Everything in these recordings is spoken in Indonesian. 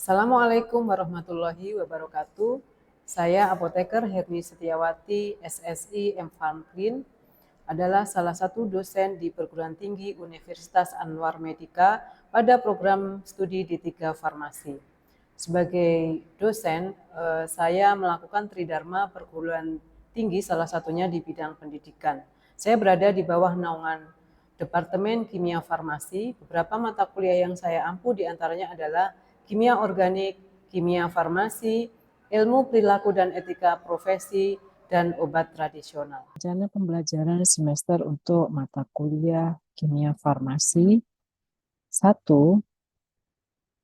Assalamualaikum warahmatullahi wabarakatuh. Saya Apoteker Herni Setiawati, SSI M.Pharm.Clean, adalah salah satu dosen di Perguruan Tinggi Universitas Anwar Medika pada program studi D3 Farmasi. Sebagai dosen, saya melakukan tridharma perguruan tinggi, salah satunya di bidang pendidikan. Saya berada di bawah naungan Departemen Kimia Farmasi. Beberapa mata kuliah yang saya ampu diantaranya adalah Kimia Organik, Kimia Farmasi, Ilmu Perilaku dan Etika Profesi, dan Obat Tradisional. Rencana pembelajaran semester untuk mata kuliah Kimia Farmasi 1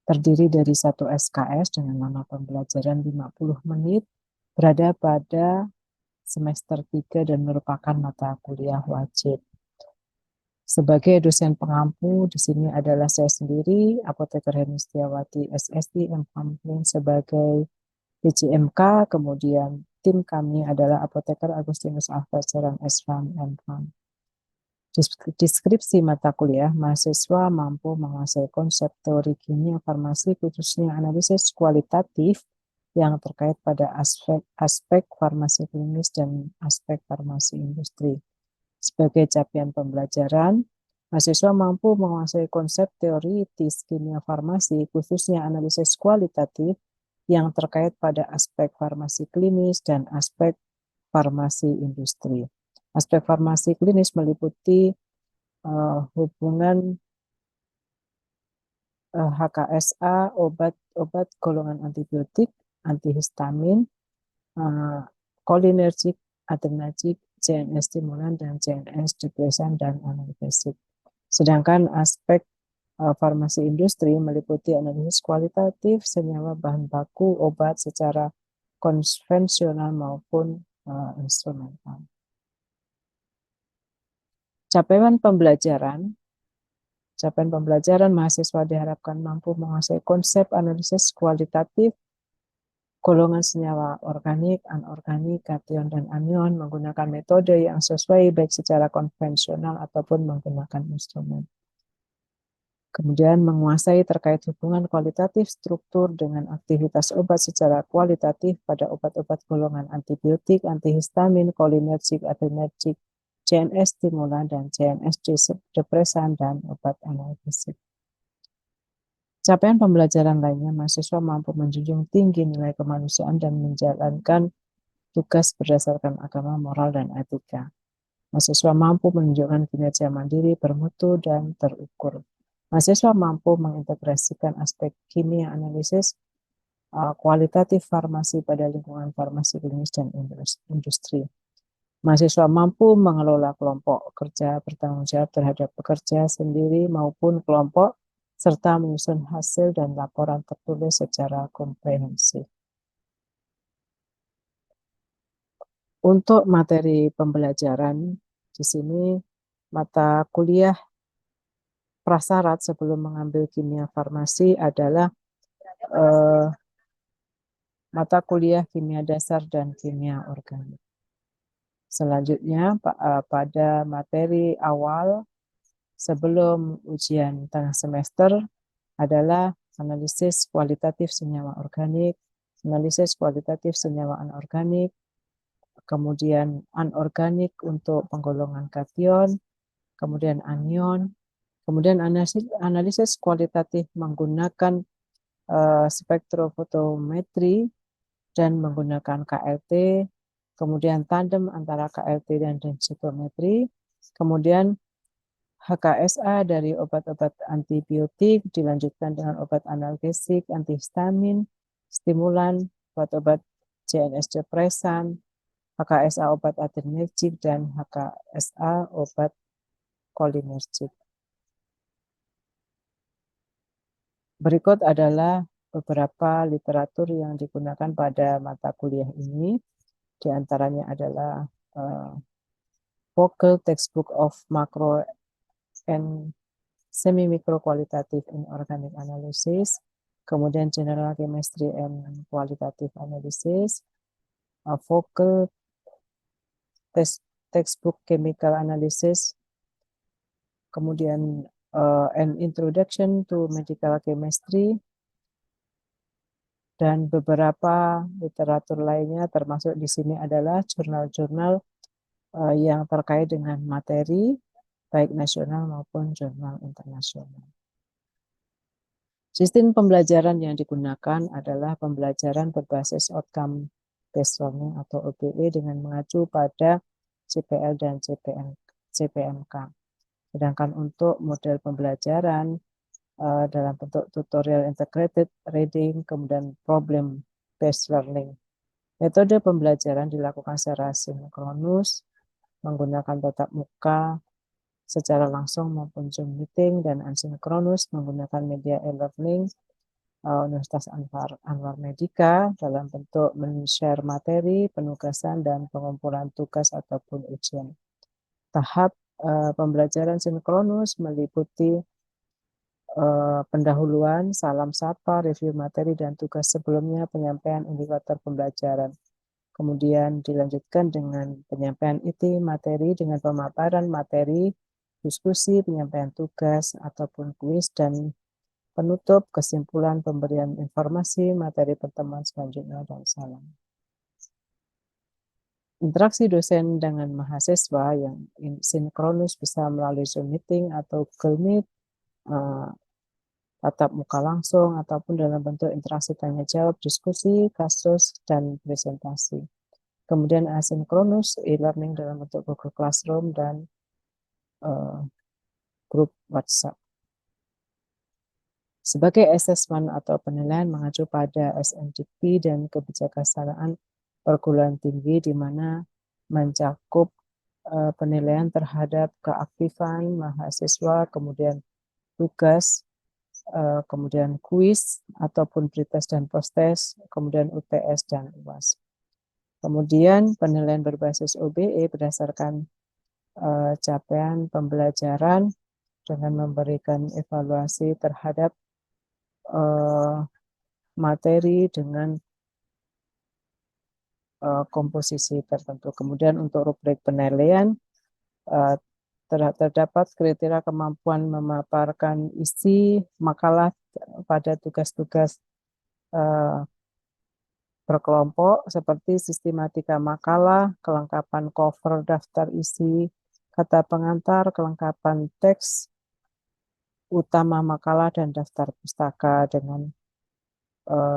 terdiri dari 1 SKS dengan lama pembelajaran 50 menit, berada pada semester 3 dan merupakan mata kuliah wajib. Sebagai dosen pengampu, di sini adalah saya sendiri, Apoteker Herni Setiawati, SSI M.Pharm.Clean sebagai PJMK, kemudian tim kami adalah Apoteker Agustinus Alfajaran S.Pharm M.Pharm. Deskripsi mata kuliah, mahasiswa mampu menguasai konsep teori kimia farmasi, khususnya analisis kualitatif yang terkait pada aspek farmasi klinis dan aspek farmasi industri. Sebagai capaian pembelajaran, mahasiswa mampu menguasai konsep teoritis kimia farmasi, khususnya analisis kualitatif yang terkait pada aspek farmasi klinis dan aspek farmasi industri. Aspek farmasi klinis meliputi hubungan HKSA, obat golongan antibiotik, antihistamin, kolinergik, adrenergik, CNS stimulan, dan CNS depresan dan analgesik. Sedangkan aspek farmasi industri meliputi analisis kualitatif senyawa bahan baku obat secara konvensional maupun instrumental. Capaian pembelajaran mahasiswa diharapkan mampu menguasai konsep analisis kualitatif golongan senyawa organik, anorganik, kation, dan anion menggunakan metode yang sesuai baik secara konvensional ataupun menggunakan instrumen. Kemudian menguasai terkait hubungan kualitatif struktur dengan aktivitas obat secara kualitatif pada obat-obat golongan antibiotik, antihistamin, kolinergik, adrenergik, CNS stimulan, dan CNS depresan, dan obat analgesik. Capaian pembelajaran lainnya, mahasiswa mampu menjunjung tinggi nilai kemanusiaan dan menjalankan tugas berdasarkan agama, moral, dan etika. Mahasiswa mampu menunjukkan kinerja mandiri, bermutu, dan terukur. Mahasiswa mampu mengintegrasikan aspek kimia analisis kualitatif farmasi pada lingkungan farmasi klinis dan industri. Mahasiswa mampu mengelola kelompok kerja, bertanggung jawab terhadap pekerja sendiri maupun kelompok, serta menyusun hasil dan laporan tertulis secara komprehensif. Untuk materi pembelajaran, di sini mata kuliah prasyarat sebelum mengambil kimia farmasi adalah mata kuliah kimia dasar dan kimia organik. Selanjutnya, pada materi awal sebelum ujian tengah semester adalah analisis kualitatif senyawa organik, analisis kualitatif senyawa anorganik, kemudian anorganik untuk penggolongan kation, kemudian anion, kemudian analisis kualitatif menggunakan spektrofotometri dan menggunakan KLT, kemudian tandem antara KLT dan densitometri, kemudian HKSA dari obat-obat antibiotik dilanjutkan dengan obat analgesik, antihistamin, stimulan, obat-obat CNS depresan, HKSA obat adrenergik, dan HKSA obat kolinergik. Berikut adalah beberapa literatur yang digunakan pada mata kuliah ini. Di antaranya adalah Vogel Textbook of Macro and Semi-Micro Qualitative Inorganic Analysis, kemudian General Chemistry and Qualitative Analysis, Vogel Textbook Chemical Analysis, kemudian An Introduction to Medical Chemistry, Dan beberapa literatur lainnya termasuk di sini adalah jurnal-jurnal yang terkait dengan materi, baik nasional maupun jurnal internasional. Sistem pembelajaran yang digunakan adalah pembelajaran berbasis outcome based learning atau OBE dengan mengacu pada CPL dan CPMK. Sedangkan untuk model pembelajaran dalam bentuk tutorial integrated reading, kemudian problem based learning. Metode pembelajaran dilakukan secara sinkronus, menggunakan tatap muka secara langsung maupun Zoom meeting, dan asinkronus menggunakan media e-learning Universitas Anwar Medika dalam bentuk men-share materi, penugasan, dan pengumpulan tugas ataupun ujian. Tahap pembelajaran sinkronus meliputi pendahuluan, salam sapa, review materi dan tugas sebelumnya, penyampaian indikator pembelajaran. Kemudian dilanjutkan dengan penyampaian inti materi dengan pemaparan materi, diskusi, penyampaian tugas ataupun kuis, dan penutup kesimpulan pemberian informasi materi pertemuan selanjutnya dan salam. Interaksi dosen dengan mahasiswa yang sinkronus bisa melalui Zoom meeting atau Google Meet, tatap muka langsung, ataupun dalam bentuk interaksi tanya jawab, diskusi, kasus, dan presentasi. Kemudian asinkronus e-learning dalam bentuk Google Classroom dan grup WhatsApp. Sebagai asesmen atau penilaian mengacu pada SNDP dan kebijaksanaan perguruan tinggi, di mana mencakup penilaian terhadap keaktifan mahasiswa, kemudian tugas, kemudian kuis ataupun pretest dan posttest, kemudian UTS dan UAS. Kemudian penilaian berbasis OBE berdasarkan capaian pembelajaran dengan memberikan evaluasi terhadap materi dengan komposisi tertentu. Kemudian untuk rubrik penilaian terdapat kriteria kemampuan memaparkan isi makalah pada tugas-tugas berkelompok seperti sistematika makalah, kelengkapan cover daftar isi, kata pengantar, kelengkapan teks utama makalah, dan daftar pustaka dengan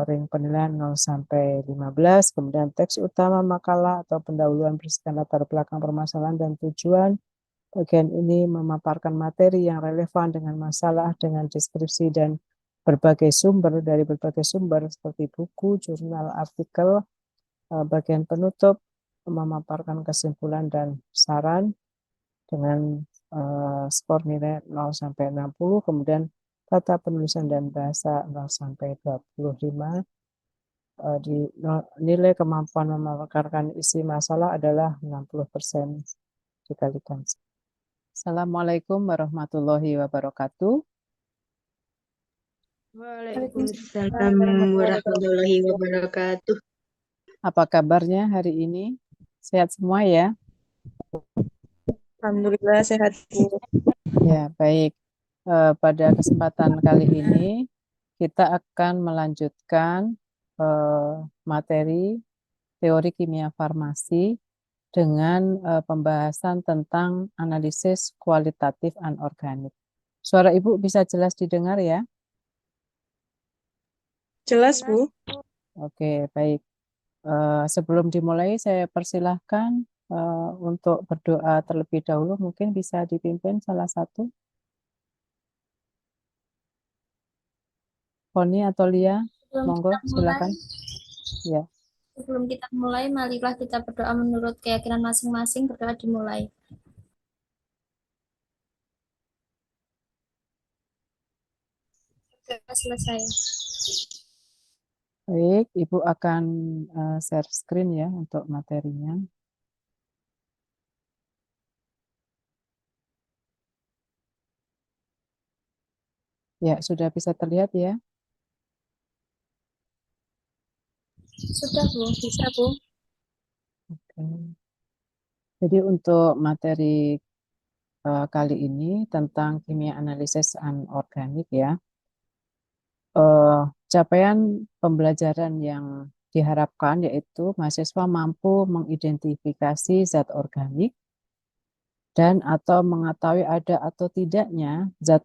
ring penilaian 0 sampai 15, kemudian teks utama makalah atau pendahuluan berisikan latar belakang permasalahan dan tujuan. Bagian ini memaparkan materi yang relevan dengan masalah dengan deskripsi dan berbagai sumber dari berbagai sumber seperti buku, jurnal, artikel. Bagian penutup memaparkan kesimpulan dan saran dengan skor nilai 0 sampai 60, kemudian tata penulisan dan bahasa 0 sampai 25. Di nilai kemampuan memaparkan isi masalah adalah 60% dikalikan. Assalamualaikum warahmatullahi wabarakatuh. Waalaikumsalam warahmatullahi wabarakatuh. Apa kabarnya hari ini? Sehat semua ya? Alhamdulillah sehat, Bu. Ya, baik. Pada kesempatan kali ini kita akan melanjutkan materi teori kimia farmasi dengan pembahasan tentang analisis kualitatif anorganik. Suara Ibu bisa jelas didengar ya? Jelas, Bu. Oke, baik. Sebelum dimulai, saya persilahkan untuk berdoa terlebih dahulu. Mungkin bisa dipimpin salah satu. Poni atau Lia, monggo silakan. Ya. Sebelum kita mulai, marilah kita berdoa menurut keyakinan masing-masing. Berdoa dimulai. Berdoa selesai. Baik, Ibu akan share screen ya untuk materinya. Ya, sudah bisa terlihat ya? Sudah, Bu. Bisa, Bu. Oke. Jadi untuk materi kali ini tentang kimia analisis anorganik ya. Capaian pembelajaran yang diharapkan yaitu mahasiswa mampu mengidentifikasi zat organik dan atau mengetahui ada atau tidaknya zat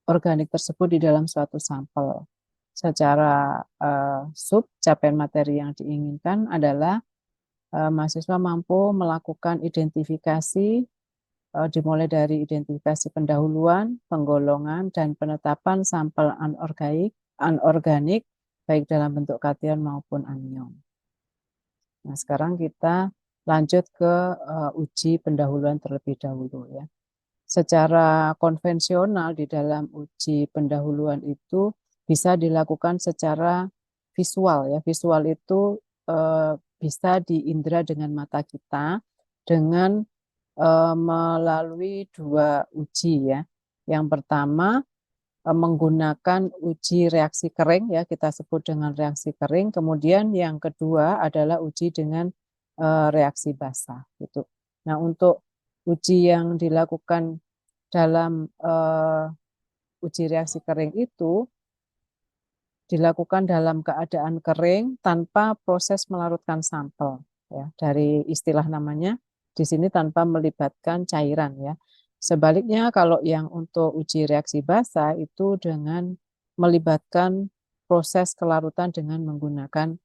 organik tersebut di dalam suatu sampel. Secara capaian materi yang diinginkan adalah mahasiswa mampu melakukan identifikasi dimulai dari identifikasi pendahuluan, penggolongan, dan penetapan sampel anorganik baik dalam bentuk kation maupun anion. Nah, sekarang kita lanjut ke uji pendahuluan terlebih dahulu ya. Secara konvensional di dalam uji pendahuluan itu bisa dilakukan secara visual ya. Visual itu bisa diindra dengan mata kita dengan melalui dua uji ya. Yang pertama menggunakan uji reaksi kering ya, kita sebut dengan reaksi kering. Kemudian yang kedua adalah uji dengan reaksi basah gitu. Nah, untuk uji yang dilakukan dalam uji reaksi kering itu dilakukan dalam keadaan kering tanpa proses melarutkan sampel ya. Dari istilah namanya di sini tanpa melibatkan cairan ya. Sebaliknya kalau yang untuk uji reaksi basah itu dengan melibatkan proses kelarutan dengan menggunakan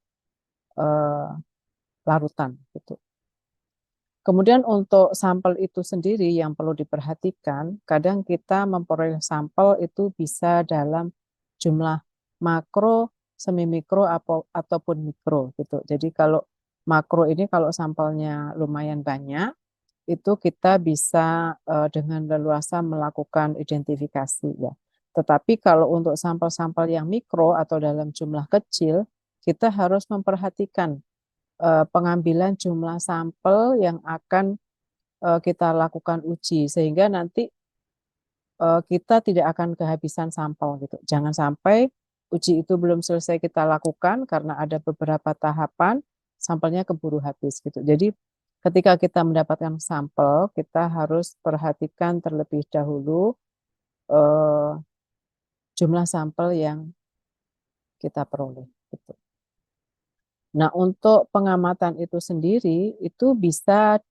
larutan gitu. Kemudian untuk sampel itu sendiri yang perlu diperhatikan, kadang kita memperoleh sampel itu bisa dalam jumlah makro, semi mikro ataupun mikro gitu. Jadi kalau makro ini kalau sampelnya lumayan banyak, itu kita bisa dengan leluasa melakukan identifikasi ya. Tetapi kalau untuk sampel-sampel yang mikro atau dalam jumlah kecil, kita harus memperhatikan pengambilan jumlah sampel yang akan kita lakukan uji sehingga nanti kita tidak akan kehabisan sampel gitu. Jangan sampai uji itu belum selesai kita lakukan karena ada beberapa tahapan sampelnya keburu habis gitu. Jadi ketika kita mendapatkan sampel, kita harus perhatikan terlebih dahulu jumlah sampel yang kita peroleh gitu. Nah, untuk pengamatan itu sendiri, itu bisa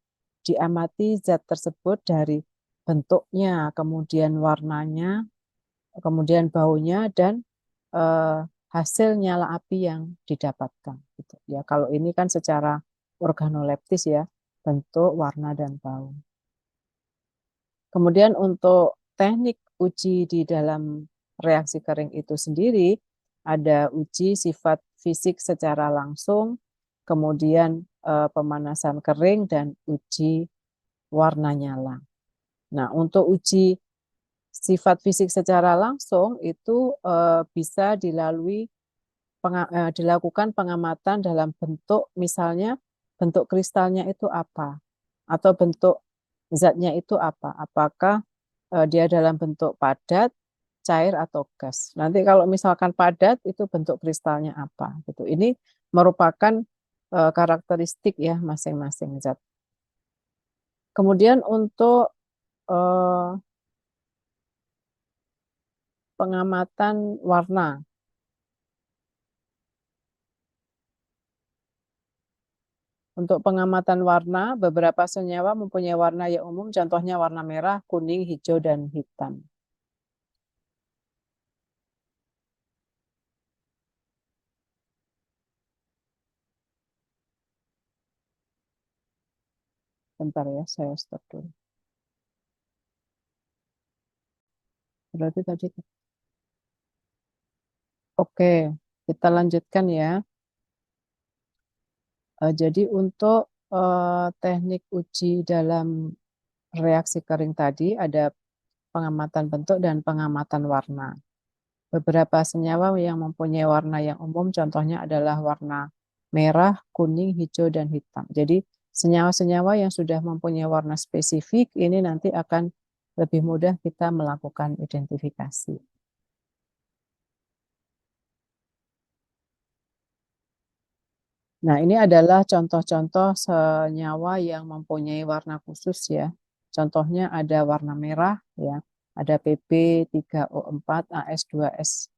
diamati zat tersebut dari bentuknya, kemudian warnanya, kemudian baunya, dan hasil nyala api yang didapatkan. Gitu. Ya, kalau ini kan secara organoleptis ya, bentuk, warna, dan bau. Kemudian untuk teknik uji di dalam reaksi kering itu sendiri, ada uji sifat fisik secara langsung, kemudian pemanasan kering, dan uji warna nyala. Nah, untuk uji sifat fisik secara langsung itu bisa dilakukan pengamatan dalam bentuk, misalnya bentuk kristalnya itu apa, atau bentuk zatnya itu apa, apakah dia dalam bentuk padat, cair atau gas. Nanti kalau misalkan padat itu bentuk kristalnya apa gitu. Ini merupakan karakteristik ya masing-masing zat. Kemudian untuk pengamatan warna. Untuk pengamatan warna, beberapa senyawa mempunyai warna yang umum, contohnya warna merah, kuning, hijau, dan hitam. Bentar ya, saya stop dulu. Berarti tadi. Oke, kita lanjutkan ya. Jadi untuk teknik uji dalam reaksi kering tadi ada pengamatan bentuk dan pengamatan warna. Beberapa senyawa yang mempunyai warna yang umum contohnya adalah warna merah, kuning, hijau, dan hitam. Jadi senyawa-senyawa yang sudah mempunyai warna spesifik ini nanti akan lebih mudah kita melakukan identifikasi. Nah, ini adalah contoh-contoh senyawa yang mempunyai warna khusus ya. Contohnya ada warna merah ya, ada Pb3O4 AS2S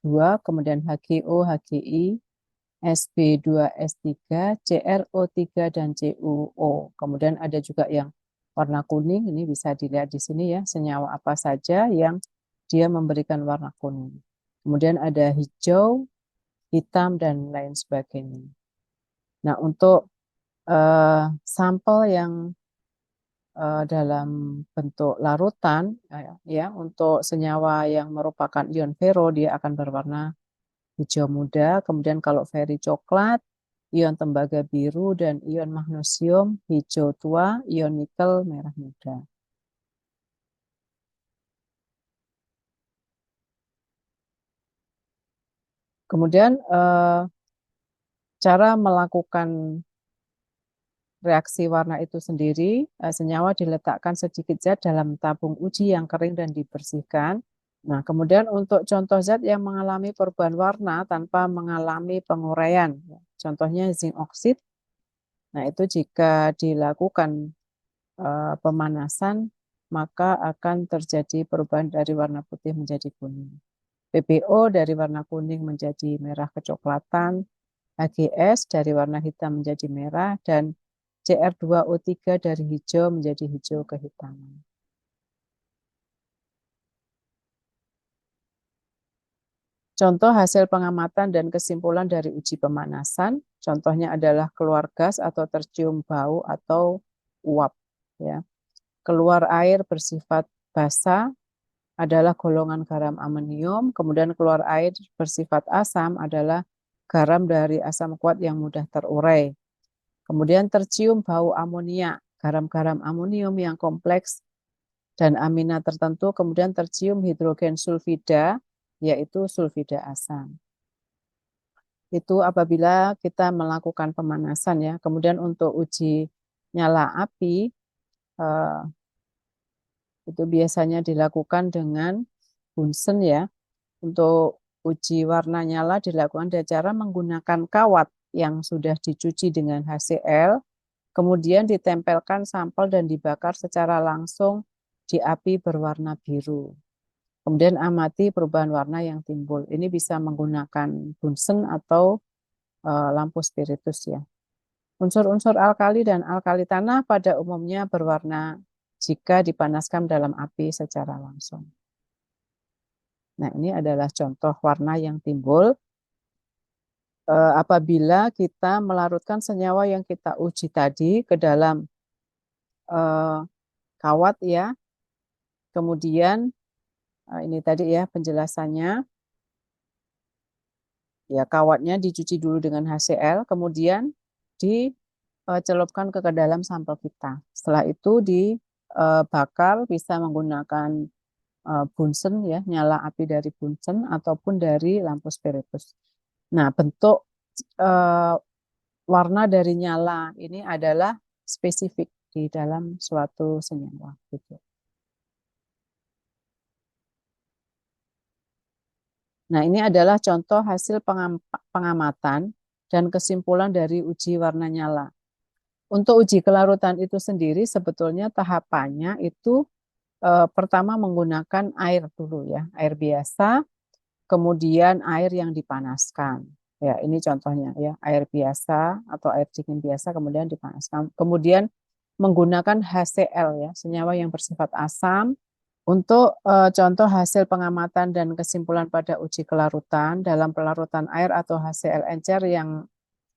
2, kemudian HGO, HGI, Sb2, S3, CrO3, dan CuO. Kemudian ada juga yang warna kuning, ini bisa dilihat di sini ya, senyawa apa saja yang dia memberikan warna kuning. Kemudian ada hijau, hitam, dan lain sebagainya. Nah, untuk sampel yang dalam bentuk larutan, ya, untuk senyawa yang merupakan ion fero, dia akan berwarna hijau muda. Kemudian kalau feri coklat, ion tembaga biru, dan ion magnesium hijau tua, ion nikel merah muda. Kemudian cara melakukan reaksi warna itu sendiri, senyawa diletakkan sedikit zat dalam tabung uji yang kering dan dibersihkan. Nah, kemudian untuk contoh zat yang mengalami perubahan warna tanpa mengalami penguraian, contohnya zinc oksid. Nah, itu jika dilakukan pemanasan, maka akan terjadi perubahan dari warna putih menjadi kuning. PbO dari warna kuning menjadi merah kecoklatan, HGS dari warna hitam menjadi merah, dan Cr2O3 dari hijau menjadi hijau kehitaman. Contoh hasil pengamatan dan kesimpulan dari uji pemanasan, contohnya adalah keluar gas atau tercium bau atau uap. Ya. Keluar air bersifat basa adalah golongan garam amonium, kemudian keluar air bersifat asam adalah garam dari asam kuat yang mudah terurai. Kemudian tercium bau amonia, garam-garam amonium yang kompleks dan amina tertentu, kemudian tercium hidrogen sulfida, yaitu sulfida asam. Itu apabila kita melakukan pemanasan ya. Kemudian untuk uji nyala api, itu biasanya dilakukan dengan Bunsen ya. Untuk uji warna nyala dilakukan dengan cara menggunakan kawat yang sudah dicuci dengan HCl, kemudian ditempelkan sampel dan dibakar secara langsung di api berwarna biru. Kemudian amati perubahan warna yang timbul. Ini bisa menggunakan Bunsen atau lampu spiritus ya. Unsur-unsur alkali dan alkali tanah pada umumnya berwarna jika dipanaskan dalam api secara langsung. Nah, ini adalah contoh warna yang timbul apabila kita melarutkan senyawa yang kita uji tadi ke dalam kawat ya. Kemudian ini tadi ya penjelasannya. Ya, kawatnya dicuci dulu dengan HCl, kemudian dicelupkan ke dalam sampel kita. Setelah itu dibakar, bisa menggunakan Bunsen ya, nyala api dari Bunsen ataupun dari lampu spiritus. Nah, bentuk warna dari nyala ini adalah spesifik di dalam suatu senyawa. Gitu. Nah, ini adalah contoh hasil pengamatan dan kesimpulan dari uji warna nyala. Untuk uji kelarutan itu sendiri sebetulnya tahapannya itu pertama menggunakan air dulu ya, air biasa, kemudian air yang dipanaskan. Ya, ini contohnya ya, air biasa atau air dingin biasa kemudian dipanaskan. Kemudian menggunakan HCl ya, senyawa yang bersifat asam. Untuk contoh hasil pengamatan dan kesimpulan pada uji kelarutan, dalam pelarutan air atau HCl encer yang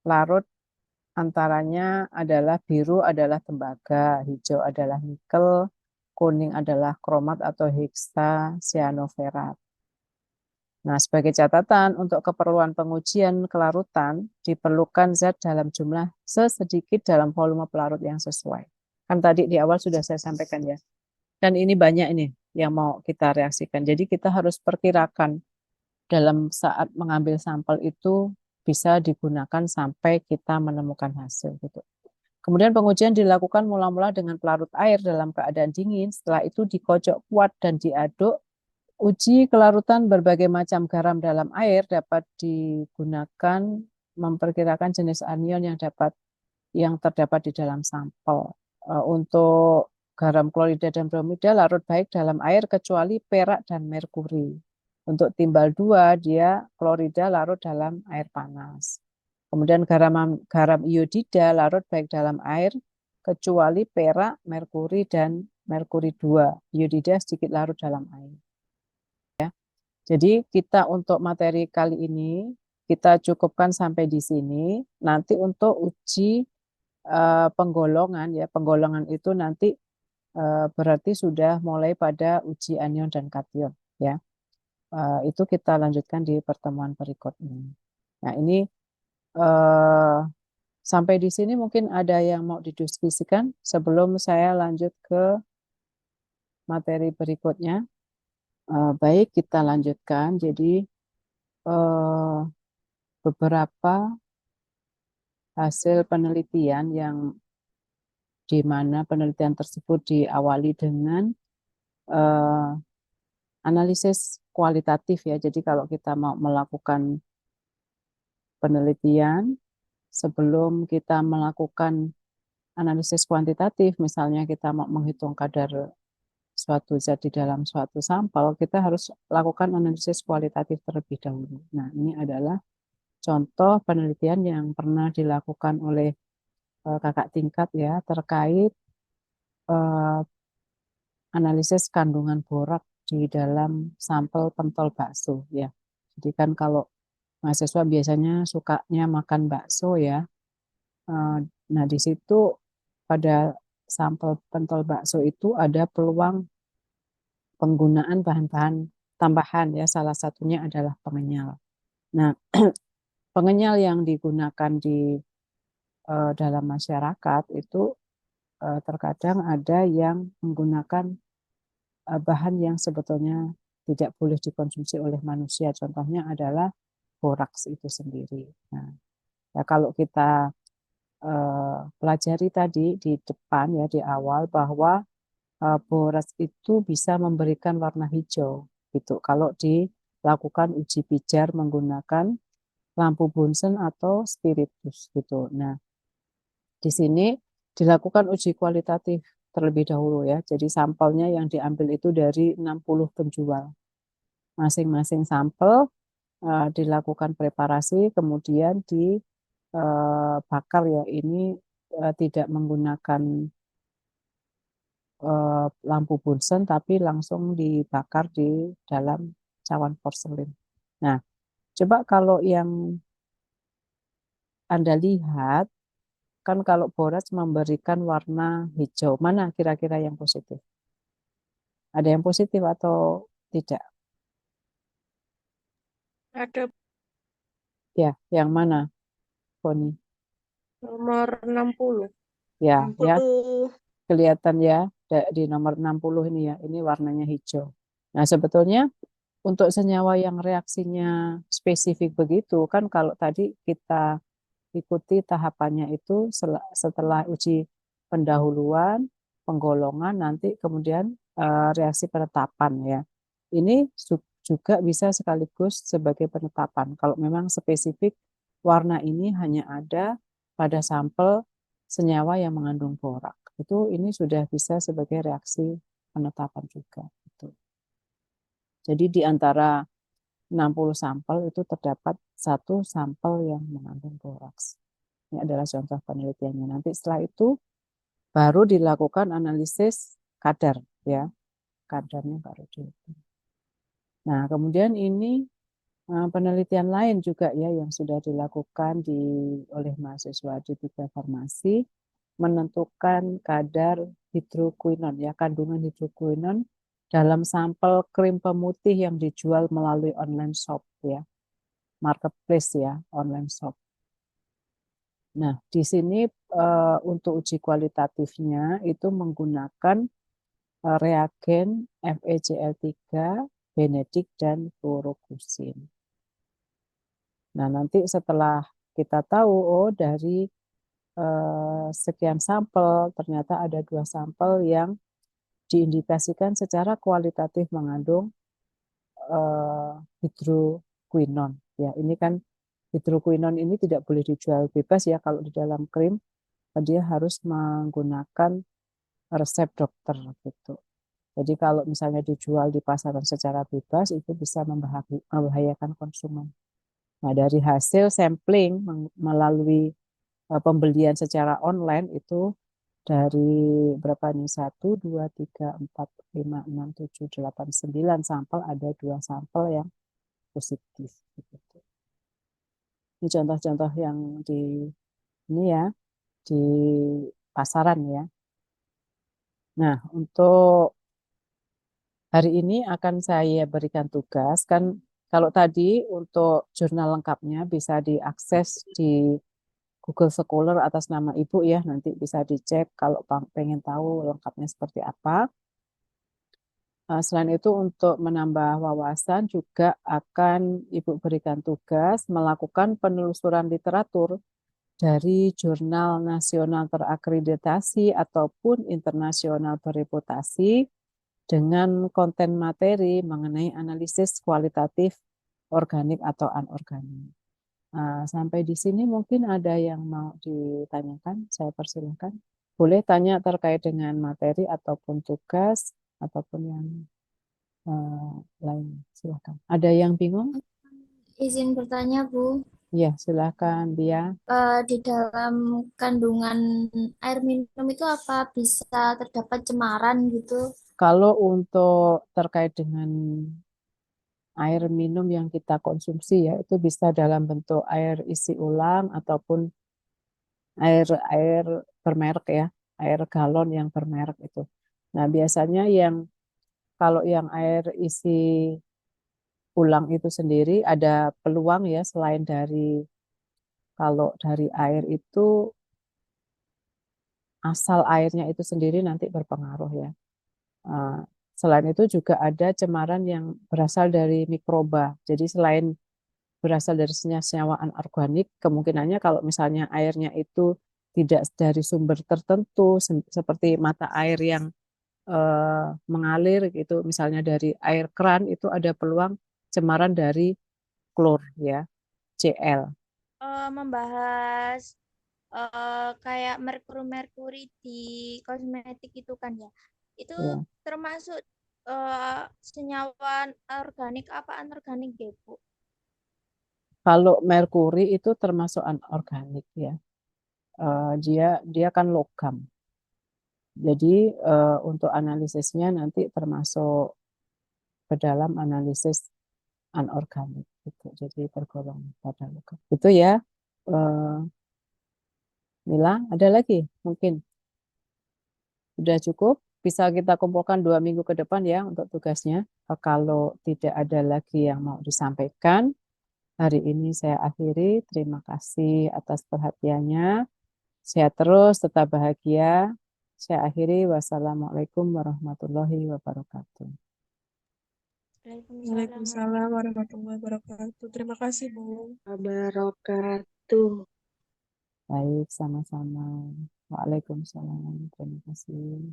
larut antaranya adalah biru adalah tembaga, hijau adalah nikel, kuning adalah kromat atau heksasianoferat. Nah, sebagai catatan untuk keperluan pengujian kelarutan diperlukan zat dalam jumlah sesedikit dalam volume pelarut yang sesuai. Kan tadi di awal sudah saya sampaikan ya. Dan ini banyak ini yang mau kita reaksikan. Jadi kita harus perkirakan dalam saat mengambil sampel itu bisa digunakan sampai kita menemukan hasil gitu. Kemudian pengujian dilakukan mula-mula dengan pelarut air dalam keadaan dingin, setelah itu dikocok kuat dan diaduk. Uji kelarutan berbagai macam garam dalam air dapat digunakan memperkirakan jenis anion yang terdapat di dalam sampel. Untuk garam klorida dan bromida larut baik dalam air kecuali perak dan merkuri. Untuk timbal 2 dia klorida larut dalam air panas. Kemudian garam iodida larut baik dalam air kecuali perak, merkuri, dan merkuri 2. Iodida sedikit larut dalam air. Ya. Jadi kita untuk materi kali ini kita cukupkan sampai di sini. Nanti untuk uji penggolongan ya, penggolongan itu nanti berarti sudah mulai pada uji anion dan kation ya. Itu kita lanjutkan di pertemuan berikutnya. Nah, ini sampai di sini mungkin ada yang mau didiskusikan sebelum saya lanjut ke materi berikutnya. Baik, kita lanjutkan. Jadi beberapa hasil penelitian yang di mana penelitian tersebut diawali dengan analisis kualitatif ya. Jadi kalau kita mau melakukan penelitian, sebelum kita melakukan analisis kuantitatif, misalnya kita mau menghitung kadar suatu zat di dalam suatu sampel, kita harus lakukan analisis kualitatif terlebih dahulu. Nah, ini adalah contoh penelitian yang pernah dilakukan oleh kakak tingkat ya terkait analisis kandungan borak di dalam sampel pentol bakso ya. Jadi kan kalau mahasiswa biasanya sukanya makan bakso ya. Nah di situ pada sampel pentol bakso itu ada peluang penggunaan bahan-bahan tambahan ya. Salah satunya adalah pengenyal. Nah pengenyal yang digunakan di dalam masyarakat itu terkadang ada yang menggunakan bahan yang sebetulnya tidak boleh dikonsumsi oleh manusia. Contohnya adalah boraks itu sendiri. Nah, ya kalau kita pelajari tadi di depan ya di awal bahwa boraks itu bisa memberikan warna hijau gitu. Kalau dilakukan uji pijar menggunakan lampu Bunsen atau spiritus gitu. Nah, di sini dilakukan uji kualitatif terlebih dahulu ya. Jadi sampelnya yang diambil itu dari 60 penjual. Masing-masing sampel dilakukan preparasi kemudian dibakar ya. Ini tidak menggunakan lampu Bunsen tapi langsung dibakar di dalam cawan porselin. Nah, coba kalau yang Anda lihat kan kalau boraks memberikan warna hijau, mana kira-kira yang positif? Ada yang positif atau tidak? Ada Ya, yang mana, Poni? nomor 60. Ya, ya, 60. kelihatan ya di nomor 60 ini ya, ini warnanya hijau. Nah, sebetulnya untuk senyawa yang reaksinya spesifik begitu, kan kalau tadi kita ikuti tahapannya itu setelah uji pendahuluan, penggolongan, nanti kemudian reaksi penetapan ya. Ini juga bisa sekaligus sebagai penetapan. Kalau memang spesifik warna ini hanya ada pada sampel senyawa yang mengandung borak. Ini sudah bisa sebagai reaksi penetapan juga. Jadi di antara 60 sampel itu terdapat satu sampel yang mengandung boraks. Ini adalah contoh penelitiannya. Nanti setelah itu baru dilakukan analisis kadar ya. Kadarnya baru dihitung. Nah, kemudian ini penelitian lain juga ya yang sudah dilakukan oleh mahasiswa di tiga farmasi menentukan kadar hidroquinon ya, kandungan hidroquinon dalam sampel krim pemutih yang dijual melalui online shop ya, marketplace ya, online shop. Nah, di sini untuk uji kualitatifnya itu menggunakan reagen FeCl3, benedik, dan fluorokusin. Nah, nanti setelah kita tahu, oh dari sekian sampel, ternyata ada 2 sampel yang diindikasikan secara kualitatif mengandung hidroquinon. Ya, ini kan hidroquinon ini tidak boleh dijual bebas ya kalau di dalam krim, dia harus menggunakan resep dokter gitu. Jadi kalau misalnya dijual di pasaran secara bebas itu bisa membahayakan konsumen. Nah, dari hasil sampling melalui pembelian secara online itu dari berapa nih? 1, 2, 3, 4, 5, 6, 7, 8, 9 sampel, ada 2 sampel yang positif. Gitu. Ini contoh-contoh yang di ini ya, di pasaran ya. Nah, untuk hari ini akan saya berikan tugas, kan kalau tadi untuk jurnal lengkapnya bisa diakses di Google Scholar atas nama Ibu ya, nanti bisa dicek kalau pengen tahu lengkapnya seperti apa. Selain itu untuk menambah wawasan juga akan Ibu berikan tugas melakukan penelusuran literatur dari jurnal nasional terakreditasi ataupun internasional bereputasi dengan konten materi mengenai analisis kualitatif organik atau anorganik. Sampai di sini mungkin ada yang mau ditanyakan, saya persilahkan. Boleh tanya terkait dengan materi ataupun tugas ataupun yang lain. Silakan. Ada yang bingung? Izin bertanya, Bu. Ya, silakan dia. Di dalam kandungan air minum itu apa bisa terdapat cemaran gitu? Kalau untuk terkait dengan air minum yang kita konsumsi ya, itu bisa dalam bentuk air isi ulang ataupun air bermerek ya, air galon yang bermerek itu. Nah, biasanya yang kalau yang air isi ulang itu sendiri ada peluang ya, selain dari kalau dari air itu asal airnya itu sendiri nanti berpengaruh ya. Selain itu juga ada cemaran yang berasal dari mikroba. Jadi selain berasal dari senyawa anorganik, kemungkinannya kalau misalnya airnya itu tidak dari sumber tertentu seperti mata air yang mengalir gitu, misalnya dari air keran itu ada peluang cemaran dari klor ya, Cl. Membahas kayak merkuri di kosmetik itu kan ya. Itu Ya. termasuk senyawa organik apa anorganik ya, Bu? Kalau merkuri itu termasuk anorganik ya. Dia kan logam. Jadi untuk analisisnya nanti termasuk ke dalam analisis anorganik gitu. Jadi tergolong pada logam. Itu ya. eh, Mila, ada lagi mungkin? Sudah cukup? Bisa kita kumpulkan 2 minggu ke depan ya untuk tugasnya. Kalau tidak ada lagi yang mau disampaikan, hari ini saya akhiri. Terima kasih atas perhatiannya. Sehat terus, tetap bahagia. Saya akhiri. Wassalamualaikum warahmatullahi wabarakatuh. Waalaikumsalam warahmatullahi wabarakatuh. Terima kasih, Bu. Wabarakatuh. Baik, sama-sama. Waalaikumsalam. Terima kasih.